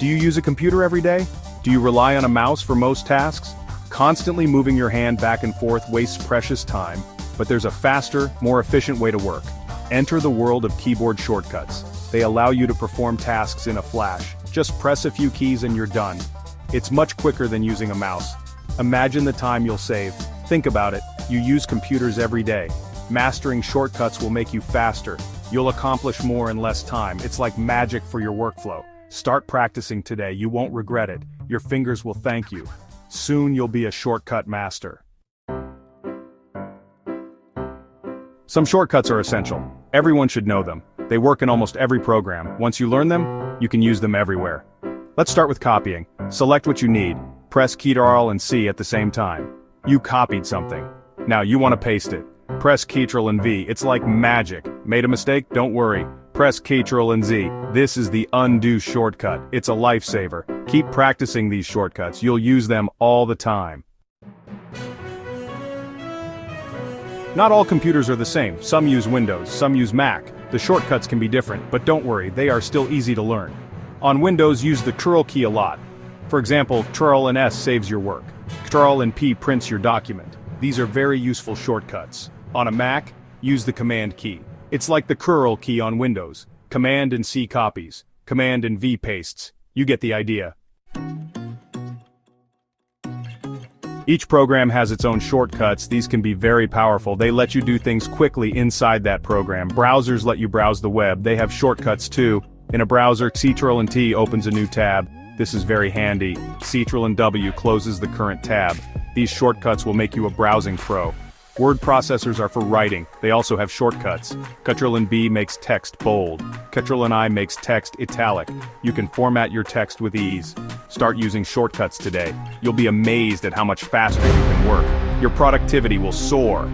Do you use a computer every day? Do you rely on a mouse for most tasks? Constantly moving your hand back and forth wastes precious time, but there's a faster, more efficient way to work. Enter the world of keyboard shortcuts. They allow you to perform tasks in a flash. Just press a few keys and you're done. It's much quicker than using a mouse. Imagine the time you'll save. Think about it, you use computers every day. Mastering shortcuts will make you faster. You'll accomplish more in less time. It's like magic for your workflow. Start practicing today, you won't regret it. Your fingers will thank you. Soon you'll be a shortcut master. Some shortcuts are essential. Everyone should know them. They work in almost every program. Once you learn them, you can use them everywhere. Let's start with copying. Select what you need. Press Ctrl and C at the same time. You copied something. Now you want to paste it. Press Ctrl and V. It's like magic. Made a mistake? Don't worry. Press Ctrl and Z. This is the undo shortcut. It's a lifesaver. Keep practicing these shortcuts. You'll use them all the time. Not all computers are the same. Some use Windows, some use Mac. The shortcuts can be different, but don't worry, they are still easy to learn. On Windows, use the Ctrl key a lot. For example, Ctrl and S saves your work. Ctrl and P prints your document. These are very useful shortcuts. On a Mac, use the Command key. It's like the Ctrl key on Windows. Command and C copies. Command and V pastes. You get the idea. Each program has its own shortcuts. These can be very powerful. They let you do things quickly inside that program. Browsers let you browse the web. They have shortcuts too. In a browser, Ctrl and T opens a new tab. This is very handy. Ctrl and W closes the current tab. These shortcuts will make you a browsing pro. Word processors are for writing. They also have shortcuts. Ctrl and B makes text bold. Ctrl and I makes text italic. You can format your text with ease. Start using shortcuts today. You'll be amazed at how much faster you can work. Your productivity will soar.